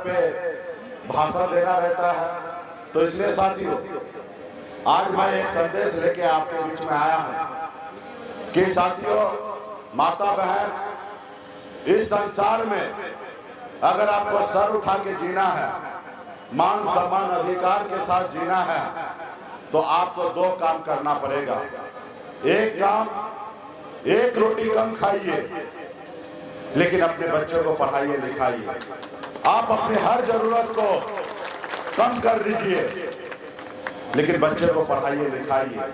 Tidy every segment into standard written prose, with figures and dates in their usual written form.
पे भाषण देना रहता है। तो इसलिए साथियों, आज मैं एक संदेश लेके आपके बीच में आया हूं कि साथियों, माता बहन, इस संसार में अगर आपको सर उठा के जीना है, मान सम्मान अधिकार के साथ जीना है, तो आपको दो काम करना पड़ेगा। एक काम, एक रोटी कम खाइए, लेकिन अपने बच्चों को पढ़ाइए लिखाइए। आप अपनी हर जरूरत को कम कर दीजिए, लेकिन बच्चे को पढ़ाइए लिखाइए।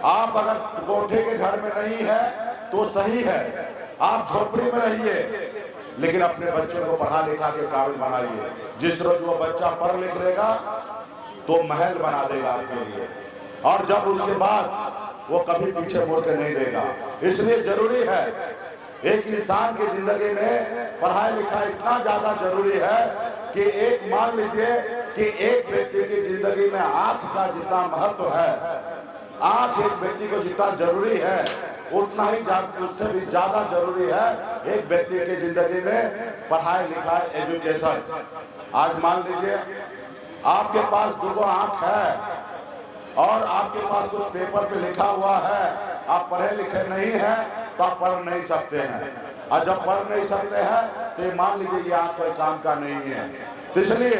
आप अगर कोठे के घर में नहीं है तो सही है, आप झोपड़ी में रहिए, लेकिन अपने बच्चे को पढ़ा लिखा के काबिल बनाइए। जिस रोज वो बच्चा पढ़ लिख लेगा तो महल बना देगा आपके लिए, और जब उसके बाद वो कभी पीछे मुड़ के नहीं देगा। इसलिए जरूरी है, एक इंसान की जिंदगी में पढ़ाई लिखाई इतना ज्यादा जरूरी है कि एक मान लीजिए कि एक व्यक्ति की जिंदगी में आंख का जितना महत्व है, आंख एक व्यक्ति को जितना जरूरी है, उतना ही उससे भी ज्यादा जरूरी है एक व्यक्ति की जिंदगी में पढ़ाई लिखाई, एजुकेशन। आज मान लीजिए आपके पास दो आंख है और आपके पास कुछ पेपर पे लिखा हुआ है, आप पढ़े लिखे नहीं हैं तो आप पढ़ नहीं सकते हैं, और जब पढ़ नहीं सकते हैं तो ये मान लीजिए ये आंख कोई काम का नहीं है। तो इसलिए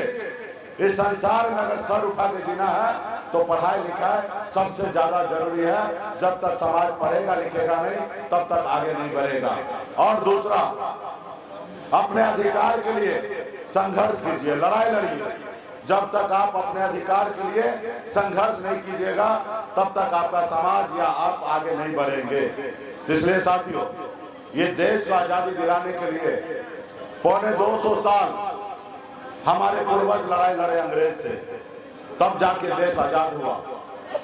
इस संसार में अगर सर उठा के जीना है तो पढ़ाई लिखाई सबसे ज्यादा जरूरी है। जब तक समाज पढ़ेगा लिखेगा नहीं, तब तक आगे नहीं बढ़ेगा। और दूसरा, अपने अधिकार के लिए संघर्ष कीजिए, लड़ाई लड़िए। जब तक आप अपने अधिकार के लिए संघर्ष नहीं कीजिएगा, तब तक आपका समाज या आप आगे नहीं बढ़ेंगे। इसलिए साथियों, ये देश को आजादी दिलाने के लिए पौने 200 साल हमारे पूर्वज लड़ाई लड़े अंग्रेज से, तब जाके देश आजाद हुआ।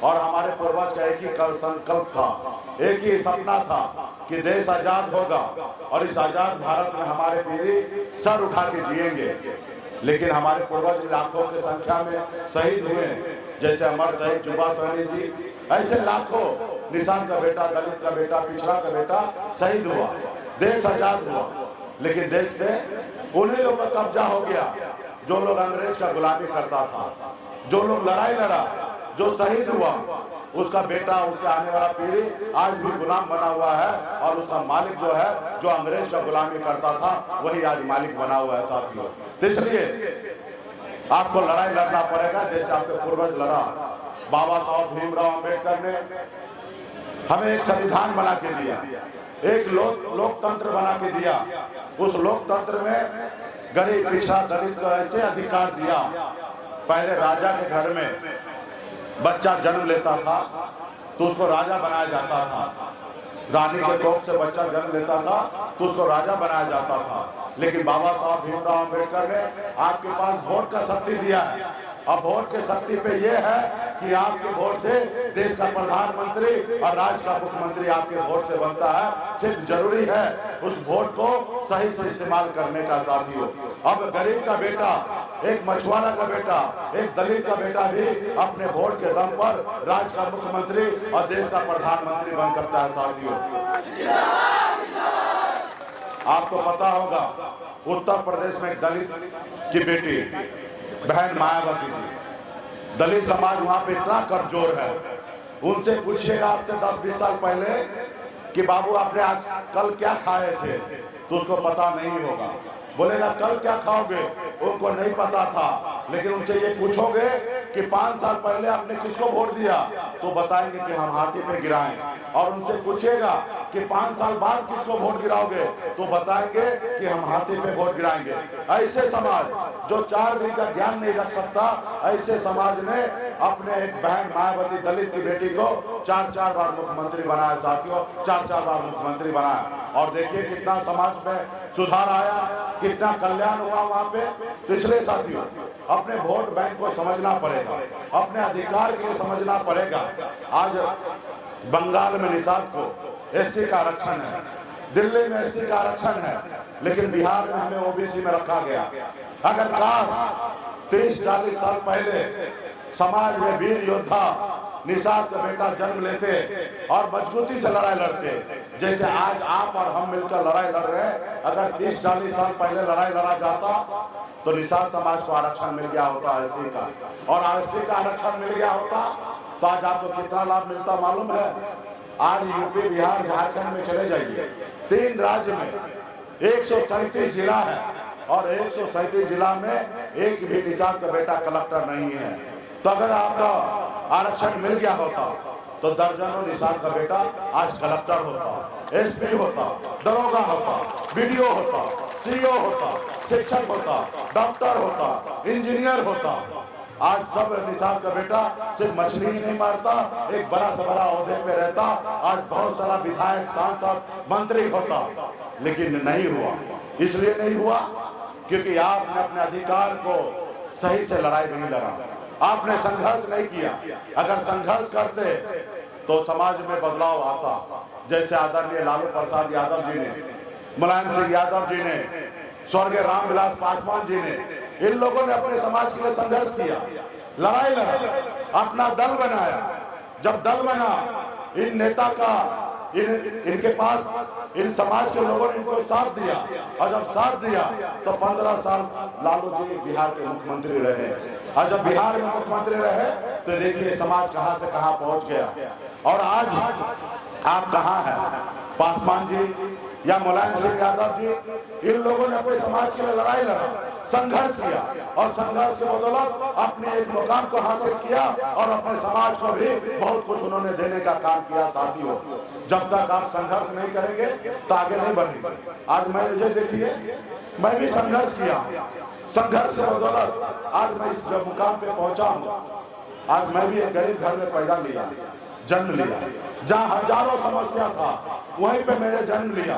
और हमारे पूर्वज का एक ही संकल्प था, एक ही सपना था कि देश आजाद होगा और इस आजाद भारत में हमारे पीढ़ी सर उठा के जिएंगे। लेकिन हमारे पूर्वज लाखों की संख्या में शहीद हुए, जैसे अमर शहीद जुबा सहनी जी, ऐसे लाखों, निशान का बेटा, दलित का बेटा, पिछड़ा का बेटा शहीद हुआ, देश आजाद हुआ। लेकिन देश में उन्हीं लोगों का कब्जा हो गया जो लोग अंग्रेज का गुलामी करता था, जो लोग लड़ाई लड़ा, जो शहीद हुआ, उसका बेटा, उसके आने वाला पीढ़ी आज भी गुलाम बना हुआ है, और उसका मालिक जो है, जो अंग्रेज का गुलामी करता था, वही आज मालिक बना हुआ है साथियों। तो इसलिए आपको लड़ाई लड़ना पड़ेगा जैसे आपके पूर्वज लड़ा। बाबा साहब भीमराव अम्बेडकर ने हमें एक संविधान बना के दिया, एक लोकतंत्र बना के दिया। उस लोकतंत्र में गरीब, पिछड़ा, दलित को ऐसे अधिकार दिया। पहले राजा के घर में बच्चा जन्म लेता था तो उसको राजा बनाया जाता था, रानी के कोख से बच्चा जन्म लेता था तो उसको राजा बनाया जाता था। लेकिन बाबा साहब भीमराव अम्बेडकर ने आपके पास वोट का शक्ति दिया है। अब वोट के शक्ति पे ये है कि आपके वोट से देश का प्रधानमंत्री और राज्य का मुख्यमंत्री आपके वोट से बनता है। सिर्फ जरूरी है उस वोट को सही से इस्तेमाल करने का साथियों। अब गरीब का बेटा, एक मछुआरा का बेटा, एक दलित का बेटा भी अपने वोट के दम पर राज्य का मुख्यमंत्री और देश का प्रधानमंत्री बन सकता है साथियों। आपको पता होगा, उत्तर प्रदेश में एक दलित की बेटी बहन मायावती जी, दलित समाज वहां पे इतना कमजोर है, उनसे पूछिएगा आपसे 10-20 साल पहले कि बाबू आपने आज कल क्या खाए थे, तो उसको पता नहीं होगा। बोलेगा कल क्या खाओगे, उनको नहीं पता था। लेकिन उनसे ये पूछोगे कि 5 साल पहले आपने किसको वोट दिया, तो बताएंगे कि हम हाथी पे गिराएं। और उनसे पूछेगा कि 5 साल बाद किसको वोट गिराओगे, तो बताएंगे कि हम हाथी पे वोट गिराएंगे। ऐसे समाज जो 4 दिन का ज्ञान नहीं रख सकता, ऐसे समाज ने अपने एक बहन मायावती दलित की बेटी को 4-4 बार मुख्यमंत्री बनाया साथियों, 4-4 बार मुख्यमंत्री बनाया। और देखिए कितना समाज में सुधार आया, कितना कल्याण हुआ वहां पे। तो इसलिए साथियों, अपने वोट बैंक को समझना पड़ेगा, अपने अधिकार के लिए समझना पड़ेगा। आज बंगाल में निषाद को एससी का आरक्षण है, दिल्ली में एससी का आरक्षण है, लेकिन बिहार में हमें ओबीसी में रखा गया। अगर काश 30-40 साल पहले समाज में वीर योद्धा निषाद का बेटा जन्म लेते और मजबूती से लड़ाई लड़ते, जैसे आज आप और हम मिलकर लड़ाई लड़ रहे हैं, अगर 30-40 साल पहले लड़ाई लड़ा जाता तो निषाद समाज को आरक्षण मिल गया होता एससी का, और एससी का आरक्षण मिल गया होता तो आज आपको कितना लाभ मिलता मालूम है? आज यूपी, बिहार, झारखंड में चले जाइए, 3 राज्य में 137 जिला है और 137 जिला में एक भी निषाद का बेटा कलेक्टर नहीं है। तो अगर आपका आरक्षण मिल गया होता तो दर्जनों निषाद का बेटा आज कलेक्टर होता, एसपी होता, दरोगा होता, बीडीओ होता, सीईओ होता, शिक्षक होता, डॉक्टर होता, इंजीनियर होता। आज सब निषाद का बेटा सिर्फ मछली ही नहीं मारता, एक बड़ा से बड़ा ओहदे पे रहता, आज बहुत सारा विधायक, सांसद, मंत्री होता, लेकिन नहीं हुआ। इसलिए नहीं हुआ क्योंकि आपने अपने अधिकार को सही से लड़ाई नहीं लड़ा, आपने संघर्ष नहीं किया। अगर संघर्ष करते तो समाज में बदलाव आता, जैसे आदरणीय लालू प्रसाद यादव जी ने, मुलायम सिंह यादव जी ने, स्वर्गीय रामविलास पासवान जी ने, इन लोगों ने अपने समाज के लिए संघर्ष किया, लड़ाई लड़ा, अपना दल बनाया। जब दल बना, इन नेता का इनके पास इन समाज के लोगों ने इनको साथ दिया, और जब साथ दिया तो 15 साल लालू जी बिहार के मुख्यमंत्री रहे, और जब बिहार में मुख्यमंत्री रहे तो देखिए समाज कहां से कहां पहुंच गया। और आज आप कहां हैं? पासवान जी या मुलायम सिंह यादव जी, इन लोगों ने अपने समाज के लिए लड़ाई लड़ा, संघर्ष किया, और संघर्ष के बदौलत अपने एक मुकाम को हासिल किया और अपने समाज को भी बहुत कुछ उन्होंने देने का काम किया। साथियों, जब तक आप संघर्ष नहीं करेंगे तो आगे नहीं बढ़ेंगे। आज मुझे देखिए, मैं भी संघर्ष किया, संघर्ष के बदौलत आज मैं इस मुकाम पे पहुंचा हूँ। आज मैं भी एक गरीब घर में पैदा लिया, जन्म लिया, जहाँ हजारों समस्या था वहीं पे मैंने जन्म लिया।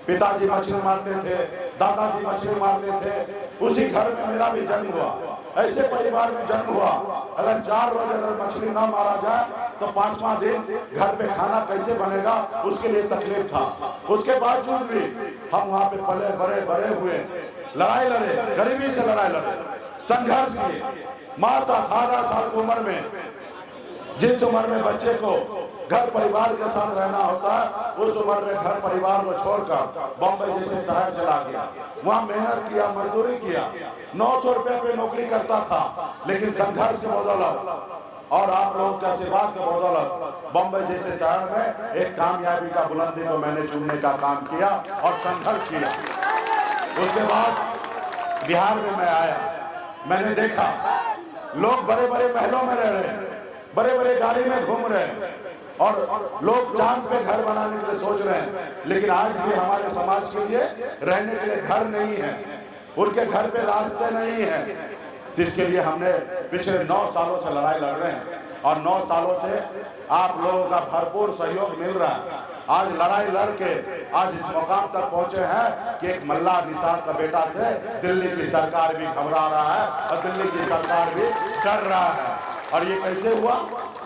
पिताजी मछली मारते थे, दादाजी मछली मारते थे, उसी घर में मेरा भी जन्म हुआ, ऐसे परिवार में जन्म हुआ। अगर 4 रोज अगर मछली ना मारा जाए तो 5वां दिन घर पे खाना कैसे बनेगा, उसके लिए तकलीफ था। उसके बावजूद भी हम वहाँ पे पले बड़े हुए, लड़ाई लड़े, गरीबी से लड़ाई लड़े, संघर्ष किए। मात्र 18 साल की उम्र में, जिस उम्र में बच्चे को घर परिवार के साथ रहना होता है, उस उम्र में घर परिवार को छोड़कर बम्बई जैसे शहर चला गया। वहाँ मेहनत किया, मजदूरी किया, 900 रुपए पे नौकरी करता था, लेकिन संघर्ष के बदौलत और आप लोगों के आशीर्वाद के बदौलत बम्बई जैसे शहर में एक कामयाबी का बुलंदी को मैंने चुनने का काम किया और संघर्ष किया। उसके बाद बिहार में मैं आया, मैंने देखा लोग बड़े बड़े महलों में रह रहे हैं, बड़े बड़े गाड़ी में घूम रहे हैं, और लोग चांद पे घर बनाने के लिए सोच रहे हैं, लेकिन आज भी हमारे समाज के लिए रहने के लिए घर नहीं है, उनके घर पे रास्ते नहीं है। तो इसके लिए हमने पिछले 9 सालों से लड़ाई लड़ रहे हैं, और 9 सालों से आप लोगों का भरपूर सहयोग मिल रहा है। आज लड़ाई लड़के आज इस मुकाम तक पहुंचे हैं कि एक मल्ला निषाद का बेटा से दिल्ली की सरकार भी घबरा रहा है और दिल्ली की सरकार भी डर रहा है। और ये कैसे हुआ?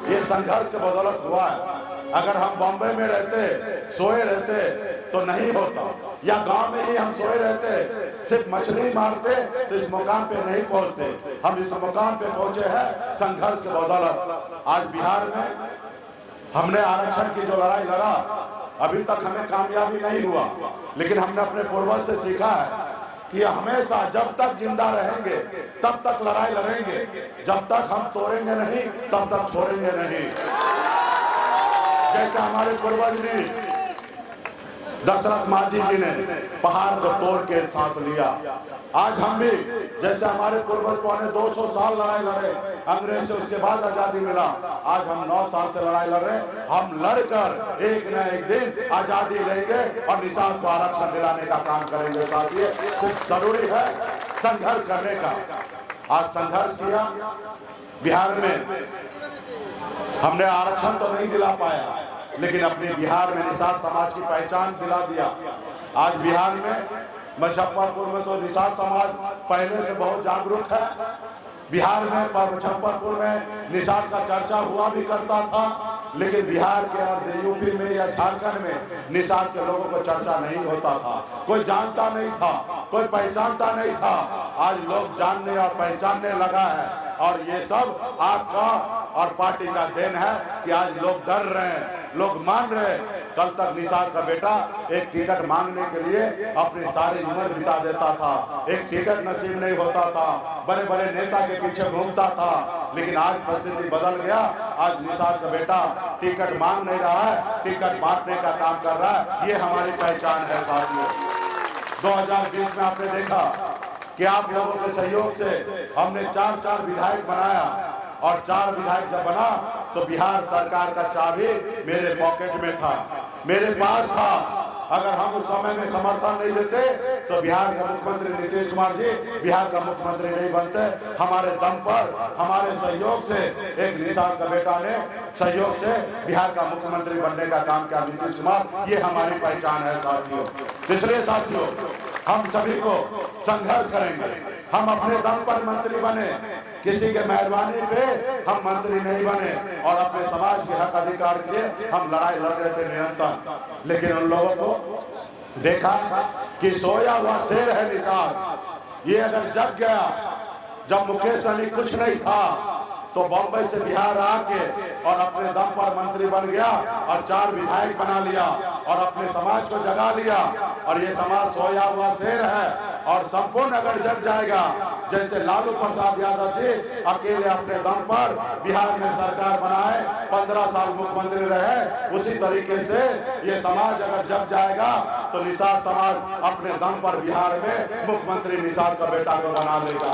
ये संघर्ष के बदौलत हुआ है। अगर हम बॉम्बे में रहते, सोए रहते तो नहीं होता, या गांव में ही हम सोए रहते, सिर्फ मछली मारते तो इस मुकाम पे नहीं पहुंचते। हम इस मुकाम पे पहुंचे हैं संघर्ष के बदौलत। आज बिहार में हमने आरक्षण की जो लड़ाई लड़ा, अभी तक हमें कामयाबी नहीं हुआ, लेकिन हमने अपने पूर्वज से सीखा है कि हमेशा जब तक जिंदा रहेंगे तब तक लड़ाई लड़ेंगे, जब तक हम तोड़ेंगे नहीं तब तक छोड़ेंगे नहीं। जैसे हमारे पूर्वज ने, दशरथ माझी जी ने पहाड़ को तोड़ के सांस लिया, आज हम भी जैसे हमारे पूर्वज पौने 200 साल लड़ाई लड़े अंग्रेज से, उसके बाद आजादी मिला, आज हम 9 साल से लड़ाई लड़ रहे हैं। हम लड़कर एक न एक दिन आजादी लेंगे और निषाद को आरक्षण दिलाने का काम करेंगे। साथियों, सिर्फ जरूरी है संघर्ष करने का। आज संघर्ष किया, बिहार में हमने आरक्षण तो नहीं दिला पाया, लेकिन अपने बिहार में निषाद समाज की पहचान दिला दिया। आज बिहार में मुजफ्फरपुर में तो निषाद समाज पहले से बहुत जागरूक है। बिहार में मुजफ्फरपुर में निषाद का चर्चा हुआ भी करता था, लेकिन बिहार के और यूपी में या झारखंड में निषाद के लोगों को चर्चा नहीं होता था, कोई जानता नहीं था, कोई पहचानता नहीं था। आज लोग जानने और पहचानने लगा है, और ये सब आपका और पार्टी का देन है कि आज लोग डर रहे हैं, लोग मान रहे हैं। कल तक निषाद का बेटा एक टिकट मांगने के लिए अपनी सारी उम्र बिता देता था, एक टिकट नसीब नहीं होता था, बड़े बड़े नेता के पीछे घूमता था, लेकिन आज परिस्थिति बदल गया। आज निषाद का बेटा टिकट मांग नहीं रहा है, टिकट बांटने का काम कर रहा है। ये हमारी पहचान है साथियों। 2020 में आपने देखा कि आप लोगों के सहयोग से हमने 4 विधायक बनाया, और 4 विधायक जब बना तो बिहार सरकार का चाबी मेरे पॉकेट में था, मेरे पास था। अगर हम उस समय में समर्थन नहीं देते तो बिहार का मुख्यमंत्री नीतीश कुमार जी बिहार का मुख्यमंत्री नहीं बनते। हमारे दम पर, हमारे सहयोग से एक निषाद का बेटा ने सहयोग से बिहार का मुख्यमंत्री बनने का काम किया, नीतीश कुमार। ये हमारी पहचान है साथियों। इसलिए साथियों, हम सभी को संघर्ष करेंगे। हम अपने दम पर मंत्री बने, किसी के मेहरबानी पे हम मंत्री नहीं बने, और अपने समाज के हक अधिकार के लिए हम लड़ाई लड़ रहे थे निरंतर। लेकिन उन लोगों को देखा कि सोया हुआ शेर है निषाद। ये अगर जग गया, जब मुकेश सहनी कुछ नहीं था तो बॉम्बे से बिहार आके और अपने दम पर मंत्री बन गया और 4 विधायक बना लिया और अपने समाज को जगा लिया। और ये समाज सोया हुआ शेर है, और संपूर्ण अगर जग जाएगा, जैसे लालू प्रसाद यादव जी अकेले अपने दम पर बिहार में सरकार बनाए, 15 साल मुख्यमंत्री रहे, उसी तरीके से ये समाज अगर जग जाएगा तो निषाद समाज अपने दम पर बिहार में मुख्यमंत्री निषाद का बेटा को बना देगा।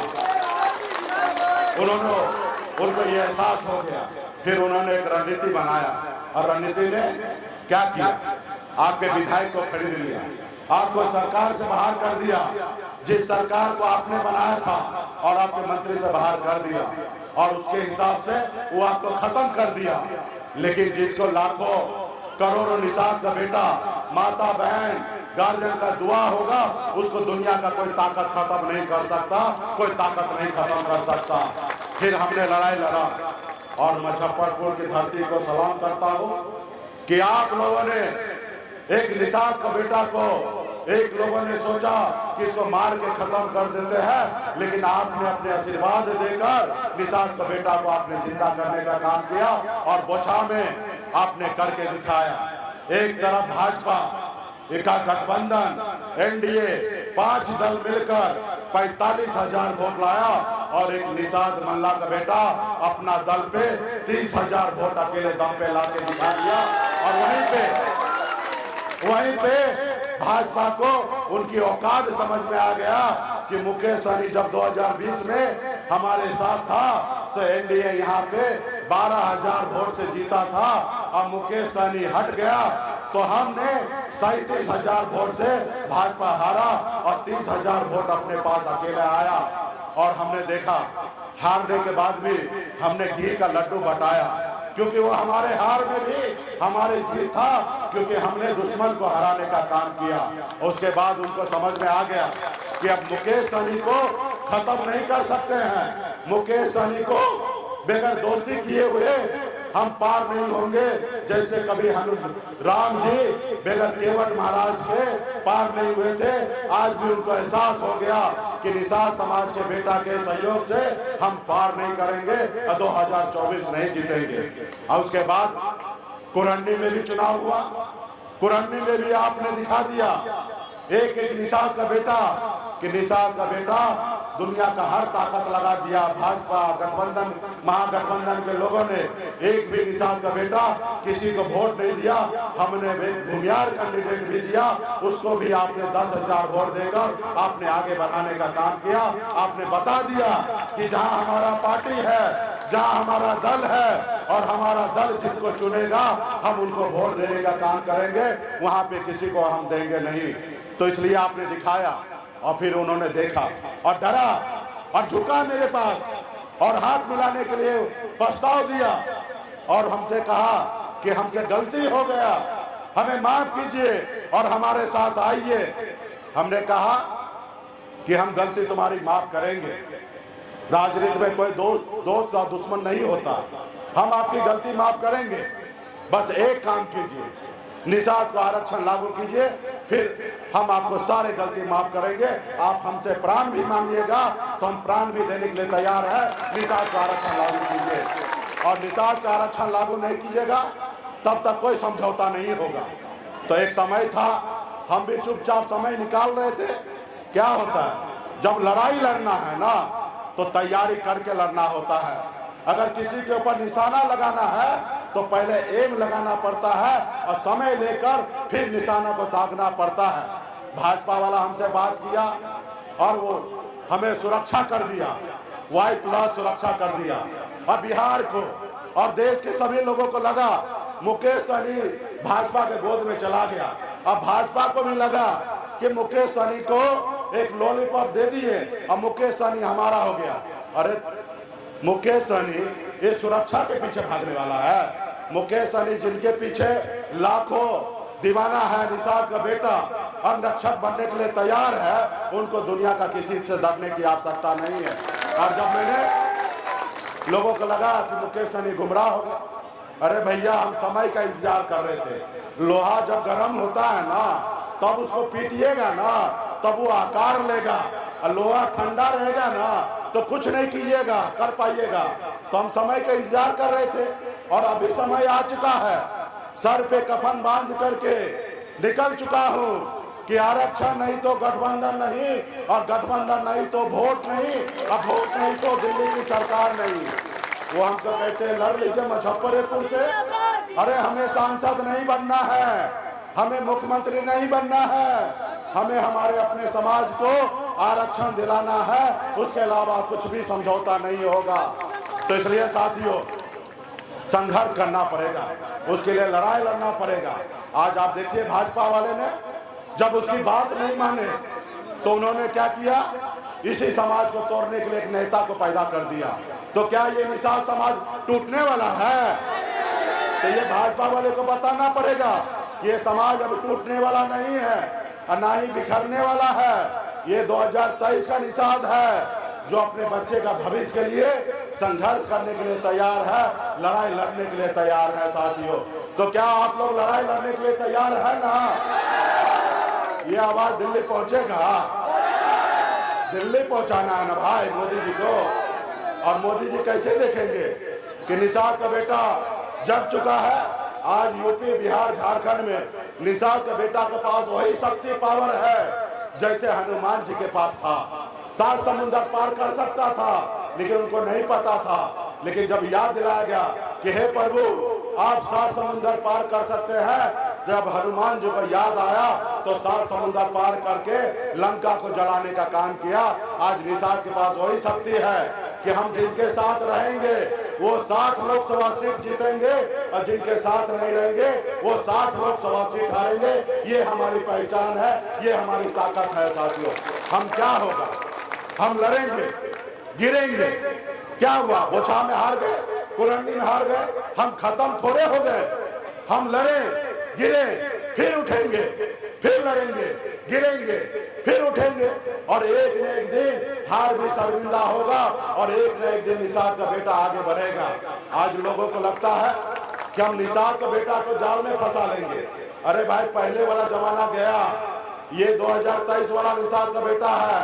उनको ये एहसास हो गया। फिर उन्होंने एक रणनीति बनाया, और रणनीति ने क्या किया? आपके विधायक को खरीद लिया, आपको सरकार से बाहर कर दिया। जिस सरकार को आपने बनाया था और आपके मंत्री से बाहर कर दिया, और उसके हिसाब से वो आपको खत्म कर दिया। लेकिन जिसको लाखों करोड़ों निषाद का बेटा, माता बहन, गार्जियन का दुआ होगा, उसको दुनिया का कोई ताकत खत्म नहीं कर सकता, कोई ताकत नहीं खत्म कर सकता। फिर हमने लड़ाई लड़ा, और मुजफ्फरपुर की धरती को सलाम करता हूँ कि आप लोगों ने एक निषाद का बेटा को, एक लोगों ने सोचा कि इसको मार के खत्म कर देते हैं, लेकिन आपने अपने आशीर्वाद देकर निषाद का बेटा को आपने जिंदा करने का काम किया, और बोछा में आपने करके दिखाया। एक तरफ भाजपा का गठबंधन एनडीए 5 दल मिलकर 45,000 वोट लाया, और एक निषाद मल्ला का बेटा अपना दल पे 30,000 वोट अकेले दम पे लाके दिखा दिया। और वहीं पे भाजपा को उनकी औकात समझ में आ गया कि मुकेश सहनी जब 2020 में हमारे साथ था तो एनडीए यहाँ पे 12,000 वोट से जीता था, अब मुकेश सहनी हट गया तो हमने 37,000 वोट से भाजपा हारा, और 30,000 वोट अपने पास अकेले आया। और हमने देखा, हारने के बाद भी हमने घी का लड्डू बटाया, क्योंकि वो हमारे हार में भी हमारी जीत था, क्योंकि हमने दुश्मन को हराने का काम किया। उसके बाद उनको समझ में आ गया कि अब मुकेश सहनी को खत्म नहीं कर सकते हैं, मुकेश सहनी को बगैर दोस्ती किए हुए हम पार नहीं होंगे। जैसे कभी हम राम जी बगैर केवट महाराज के पार नहीं हुए थे, आज भी उनको एहसास हो गया कि निषाद समाज के बेटा के सहयोग से हम पार नहीं करेंगे और 2024 नहीं जीतेंगे। और उसके बाद कुरंडी में भी चुनाव हुआ, कुरंडी में भी आपने दिखा दिया एक निषाद का बेटा, कि निषाद का बेटा दुनिया का हर ताकत लगा दिया। भाजपा गठबंधन, महागठबंधन के लोगों ने एक भी निषाद का बेटा किसी को वोट नहीं दिया। हमने भूमियार कैंडिडेट भी दिया, उसको भी आपने 10,000 वोट देकर आपने आगे बढ़ाने का काम किया। आपने बता दिया कि जहां हमारा पार्टी है, जहां हमारा दल है, और हमारा दल जिसको चुनेगा हम उनको वोट देने का काम करेंगे, वहां पे किसी को हम देंगे नहीं। तो इसलिए आपने दिखाया, और फिर उन्होंने देखा और डरा और झुका मेरे पास, और हाथ मिलाने के लिए प्रस्ताव दिया, और हमसे कहा कि हमसे गलती हो गया, हमें माफ कीजिए और हमारे साथ आइए। हमने कहा कि हम गलती तुम्हारी माफ करेंगे। राजनीति में कोई दोस्त और दुश्मन नहीं होता, हम आपकी गलती माफ करेंगे। बस एक काम कीजिए, निषाद को आरक्षण लागू कीजिए, फिर हम आपको सारे गलती माफ करेंगे। आप हमसे प्राण भी मांगिएगा तो हम प्राण भी देने के लिए तैयार है। निषाद को आरक्षण लागू कीजिए। और निषाद का आरक्षण लागू नहीं कीजिएगा तब तक कोई समझौता नहीं होगा। तो एक समय था, हम भी चुपचाप समय निकाल रहे थे। क्या होता है, जब लड़ाई लड़ना है ना तो तैयारी करके लड़ना होता है। अगर किसी के ऊपर निशाना लगाना है तो पहले एम लगाना पड़ता है और समय लेकर फिर निशाना को दागना पड़ता है। भाजपा वाला हमसे बात किया और वो हमें सुरक्षा कर दिया, वाई प्लस सुरक्षा कर दिया। अब बिहार को और देश के सभी लोगों को लगा मुकेश सहनी भाजपा के गोद में चला गया। अब भाजपा को भी लगा कि मुकेश सहनी को एक लॉलीपॉप दे दिए, अब मुकेश सहनी हमारा हो गया। अरे मुकेश सहनी ये सुरक्षा के पीछे भागने वाला है। मुकेश सहनी जिनके पीछे लाखों दीवाना है, निषाद का बेटा अंगरक्षक बनने के लिए तैयार है, उनको दुनिया का किसी से डरने की आवश्यकता नहीं है। और जब मैंने लोगों को लगा कि मुकेश सहनी गुमराह हो गया, अरे भैया हम समय का इंतजार कर रहे थे। लोहा जब गर्म होता है ना तब उसको पीटिएगा ना तब वो आकार लेगा, और लोहा ठंडा रहेगा ना तो कुछ नहीं कीजिएगा कर पाइएगा। तो हम समय का इंतजार कर रहे थे और अभी समय आ चुका है। सर पे कफन बांध करके निकल चुका हूँ कि आरक्षण नहीं तो गठबंधन नहीं, और गठबंधन नहीं तो वोट नहीं, और वोट नहीं तो दिल्ली की सरकार नहीं। वो हमको कहते हैं लड़ लीजिए मुजफ्फरपुर से। अरे हमें सांसद नहीं बनना है, हमें मुख्यमंत्री नहीं बनना है, हमें हमारे अपने समाज को आरक्षण दिलाना है, उसके अलावा कुछ भी समझौता नहीं होगा। तो इसलिए साथियों संघर्ष करना पड़ेगा, उसके लिए लड़ाई लड़ना पड़ेगा। आज आप देखिए भाजपा वाले ने जब उसकी बात नहीं माने तो उन्होंने क्या किया, इसी समाज को तोड़ने के लिए एक नेता को पैदा कर दिया। तो क्या ये निषाद समाज टूटने वाला है? तो ये भाजपा वाले को बताना पड़ेगा कि ये समाज अब टूटने वाला नहीं है और ना ही बिखरने वाला है। ये 2023 का निषाद है जो अपने बच्चे का भविष्य के लिए संघर्ष करने के लिए तैयार है, लड़ाई लड़ने के लिए तैयार है। साथियों तो क्या आप लोग लड़ाई लड़ने के लिए तैयार है ना? ये आवाज दिल्ली पहुंचेगा, दिल्ली पहुंचाना है ना भाई मोदी जी को। और मोदी जी कैसे देखेंगे कि निषाद का बेटा जग चुका है। आज यूपी बिहार झारखंड में निषाद के बेटा के पास वही शक्ति पावर है जैसे हनुमान जी के पास था। 7 समुंदर पार कर सकता था लेकिन उनको नहीं पता था। लेकिन जब याद दिलाया गया कि हे प्रभु आप 7 समुंदर पार कर सकते हैं, जब हनुमान जी को याद आया तो 7 समुंदर पार करके लंका को जलाने का काम किया। आज निषाद के पास वही शक्ति है कि हम जिनके साथ रहेंगे वो 60 लोकसभा सीट जीतेंगे और जिनके साथ नहीं रहेंगे वो 60 लोकसभा सीट हारेंगे। ये हमारी पहचान है, ये हमारी ताकत है। साथियों हम क्या होगा, हम लड़ेंगे, गिरेंगे। क्या हुआ, बोछा में हार गए, कुरंडी में हार गए, हम खत्म थोड़े हो गए। हम लड़े, गिरे, फिर उठेंगे, फिर लड़ेंगे, गिरेंगे, फिर उठेंगे और एक न एक दिन हार भी शर्मिंदा होगा और एक न एक दिन निषाद का बेटा आगे बढ़ेगा। आज लोगों को लगता है कि हम निषाद का बेटा को जाल में फंसा लेंगे। अरे भाई पहले वाला जमाना गया, ये 2023 वाला निषाद का बेटा है।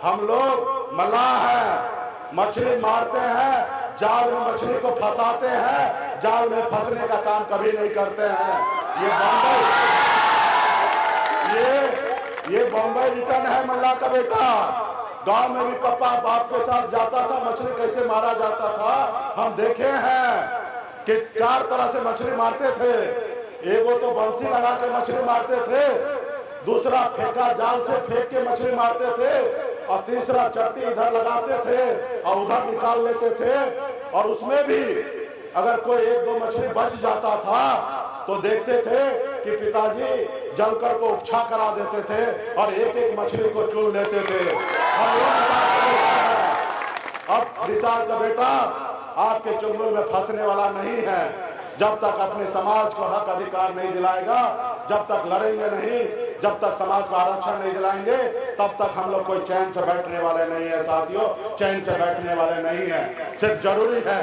हम लोग मल्लाह है, मछली मारते हैं, जाल में मछली को फंसाते हैं, जाल में फंसने का काम कभी नहीं करते हैं। ये बम्बई रिटर्न है मल्लाह का बेटा। गांव में भी पापा बाप के साथ जाता था, मछली कैसे मारा जाता था हम देखे हैं कि 4 तरह से मछली मारते थे। एगो तो बंसी लगा के मछली मारते थे, दूसरा फेंका जाल से फेंक के मछली मारते थे, और तीसरा चट्टी इधर लगाते थे और उधर निकाल लेते थे। और उसमें भी अगर कोई 1-2 मछली बच जाता था तो देखते थे कि पिताजी जलकर को उपछा करा देते थे और एक एक मछली को चुन लेते थे। अब निषाद का बेटा आपके चुंगल में फंसने वाला नहीं है। जब तक अपने समाज को हक अधिकार नहीं दिलाएगा, जब तक लड़ेंगे नहीं, जब तक समाज को आरक्षण नहीं दिलाएंगे, तब तक हम लोग कोई चैन से बैठने वाले नहीं है। साथियों चैन से बैठने वाले नहीं है। सिर्फ जरूरी है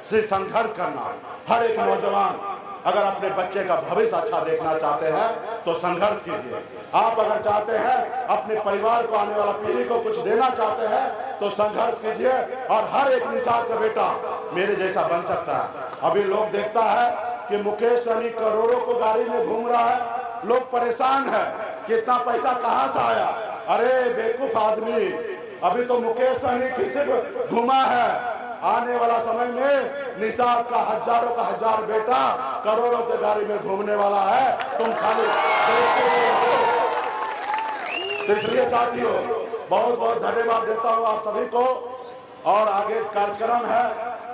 सिर्फ संघर्ष करना। हर एक नौजवान अगर अपने बच्चे का भविष्य अच्छा देखना चाहते हैं तो संघर्ष कीजिए। आप अगर चाहते हैं अपने परिवार को, आने वाला पीढ़ी को कुछ देना चाहते हैं तो संघर्ष कीजिए। और हर एक निषाद का बेटा मेरे जैसा बन सकता है। अभी लोग देखता है कि मुकेश सहनी करोड़ों को गाड़ी में घूम रहा है, लोग परेशान है कि इतना पैसा कहां से आया। अरे बेवकूफ आदमी, अभी तो मुकेश सहनी खिसे घुमा है, आने वाला समय में निषाद का हजारों का हजार बेटा करोड़ों के गाड़ी में घूमने वाला है, तुम खाली देखते हो। तो इसलिए साथियों बहुत बहुत धन्यवाद देता हूँ आप सभी को। और आगे कार्यक्रम है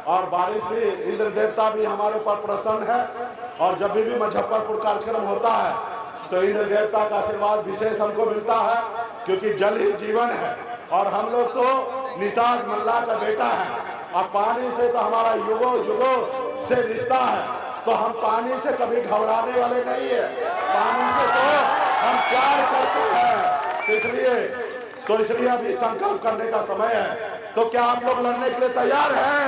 और बारिश भी, इंद्र देवता भी हमारे ऊपर प्रसन्न है। और जब भी मुजफ्फरपुर कार्यक्रम होता है तो इंद्र देवता का आशीर्वाद विशेष हमको मिलता है, क्योंकि जल ही जीवन है। और हम लोग तो निषाद मल्ला का बेटा है और पानी से तो हमारा युगों युगों से रिश्ता है, तो हम पानी से कभी घबराने वाले नहीं है, पानी से तो हम प्यार करते हैं। तो इसलिए अभी संकल्प करने का समय है। तो क्या आप लोग लड़ने के लिए तैयार हैं?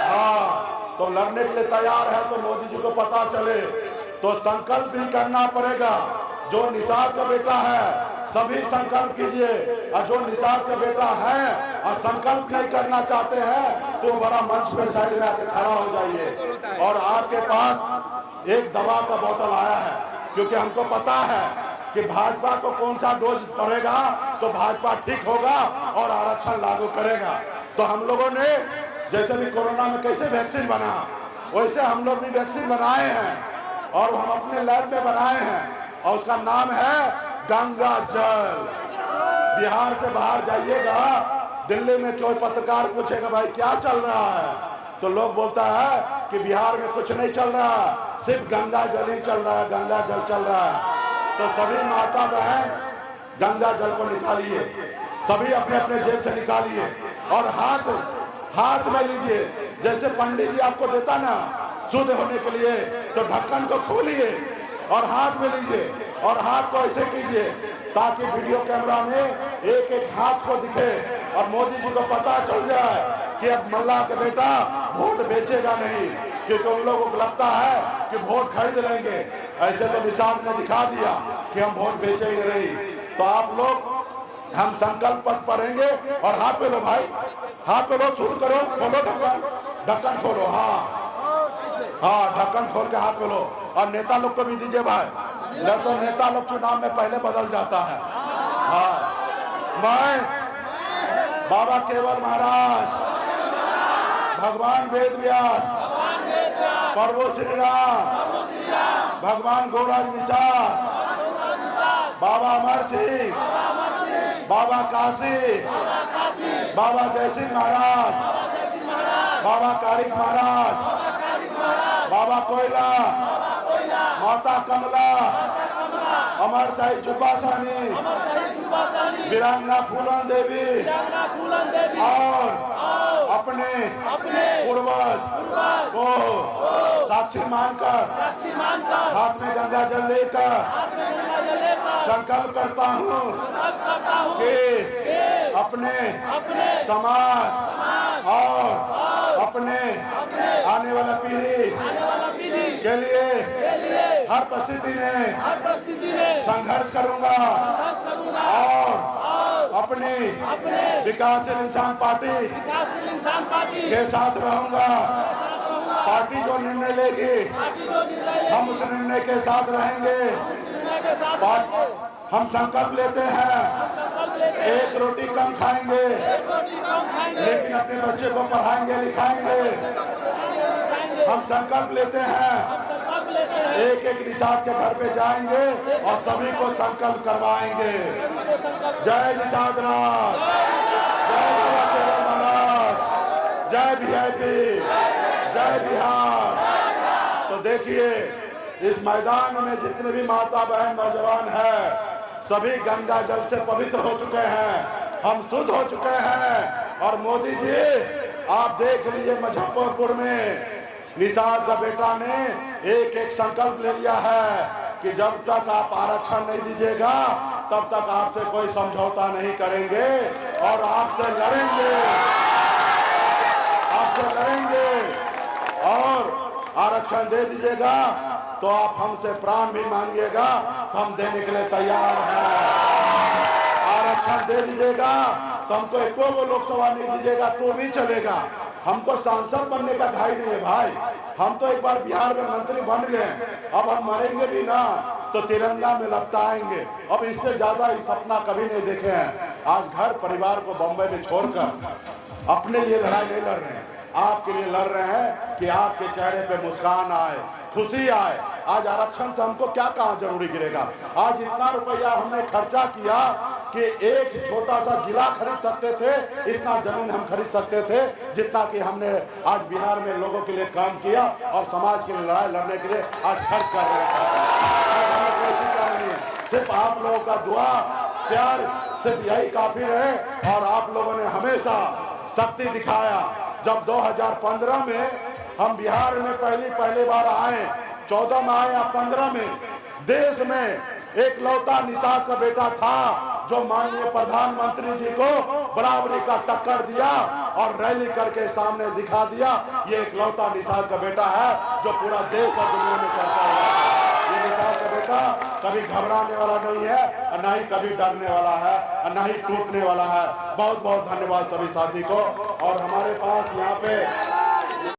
हाँ, तो लड़ने के लिए तैयार है तो मोदी जी को पता चले तो संकल्प भी करना पड़ेगा। जो निषाद का बेटा है सभी संकल्प कीजिए, और जो निषाद का बेटा है और संकल्प नहीं करना चाहते हैं तो बड़ा मंच पे साइड में आके खड़ा हो जाइए। और आपके पास एक दवा का बोतल आया है, क्योंकि हमको पता है कि भाजपा को कौन सा डोज पड़ेगा तो भाजपा ठीक होगा और आरक्षण लागू करेगा। तो हम लोगों ने जैसे भी कोरोना में कैसे वैक्सीन बना, वैसे हम लोग भी वैक्सीन बनाए हैं और हम अपने लैब में बनाए हैं, और उसका नाम है गंगा जल। बिहार से बाहर जाइएगा, दिल्ली में कोई पत्रकार पूछेगा भाई क्या चल रहा है, तो लोग बोलता है कि बिहार में कुछ नहीं चल रहा, सिर्फ गंगा जल ही चल रहा है, गंगा जल चल रहा है। तो सभी माता बहन गंगा जल को निकालिए, सभी अपने अपने जेब से निकालिए और हाथ में लीजिए। जैसे पंडित जी आपको देता ना शुद्ध होने के लिए, तो ढक्कन को खोलिए और हाथ में लीजिए और हाथ को ऐसे कीजिए ताकि वीडियो कैमरा में एक एक हाथ को दिखे और मोदी जी को पता चल जाए कि अब मल्ला के बेटा वोट बेचेगा नहीं, क्योंकि उन लोगों को लगता है कि वोट खरीद लेंगे। ऐसे तो निषाद ने दिखा दिया कि हम वोट बेचेंगे नहीं। तो आप लोग, हम संकल्प पत्र पढ़ेंगे और हाथ पे लो भाई, हाथ पे लो, शुरू करो, खोलो ढक्कन खोलो, हाँ ढक्कन खोल के हाथ पे लो। और नेता लोग को भी दीजिए भाई, नहीं तो नेता लोग चुनाव में पहले बदल जाता है। हाँ, मैं बाबा केवल महाराज, भगवान वेद व्यास, प्रभु श्री राम, भगवान गौराज निषाद, बाबा अमर सिंह, बाबा काशी, बाबा जयसिंह महाराज, बाबा कारिक महाराज, बाबा कोयला, माता कमला, अमर साई जुब्बा सानी, वीरांगना फूलन देवी और अपने पूर्वज को साक्षी मानकर हाथ में गंगा जल लेकर संकल्प करता हूँ कि अपने समाज और अपने आने वाला पीढ़ी के लिए हर परिस्थिति में संघर्ष करूंगा और अपनी विकासशील इंसान पार्टी के साथ रहूंगा। पार्टी जो निर्णय लेगी हम उस निर्णय के साथ रहेंगे। हम संकल्प लेते हैं एक रोटी कम खाएंगे, लेकिन अपने बच्चे को पढ़ाएंगे लिखाएंगे। हम संकल्प लेते हैं एक एक निषाद के घर पे जाएंगे और सभी को संकल्प करवाएंगे। जय निषाद राज, जय बाबा केवल महाराज, जय वीआईपी, जय बिहार। तो देखिए इस मैदान में जितने भी माता बहन नौजवान हैं सभी गंगा जल से पवित्र हो चुके हैं, हम शुद्ध हो चुके हैं। और मोदी जी आप देख लीजिए मुजफ्फरपुर में निषाद का बेटा ने एक एक संकल्प ले लिया है कि जब तक आप आरक्षण नहीं दीजिएगा तब तक आपसे कोई समझौता नहीं करेंगे और आपसे लड़ेंगे, और आरक्षण दे दीजिएगा तो आप हमसे प्राण भी मांगिएगा तो हम देने के लिए तैयार हैं। आरक्षण दे दीजिएगा तो हमको एको लोकसभा नहीं दीजिएगा तो भी चलेगा, हमको सांसद बनने का घाई नहीं है भाई। हम तो एक बार बिहार में मंत्री बन गए, अब हम मरेंगे भी ना तो तिरंगा में लपटाएंगे। अब इससे ज्यादा ही सपना कभी नहीं देखे हैं। आज घर परिवार को बम्बई में छोड़कर अपने लिए लड़ाई नहीं लड़ रहे हैं, आपके लिए लड़ रहे हैं कि आपके चेहरे पे मुस्कान आए, खुशी आए। आज आरक्षण से हमको क्या कहाँ जरूरी गिरेगा। आज इतना रुपया हमने खर्चा किया कि एक छोटा सा जिला खरीद सकते थे, इतना जमीन हम खरीद सकते थे जितना कि हमने आज बिहार में लोगों के लिए काम किया और समाज के लिए लड़ाई लड़ने के लिए आज खर्च कर रहे हैं। सिर्फ आप लोगों का दुआ प्यार सिर्फ यही काफी रहे। और आप लोगों ने हमेशा शक्ति दिखाया। जब 2015 में हम बिहार में पहली बार आए, 14 में आए या 15 में, देश में एक लौता निषाद का बेटा था जो माननीय प्रधानमंत्री जी को बराबरी का टक्कर दिया और रैली करके सामने दिखा दिया। ये एक लौता निषाद का बेटा है जो पूरा देश और दुनिया में चर्चा हुआ। ये निषाद का बेटा कभी घबराने वाला नहीं है, ना ही कभी डरने वाला है, ना ही टूटने वाला है। बहुत बहुत धन्यवाद सभी साथी को। और हमारे पास यहाँ पे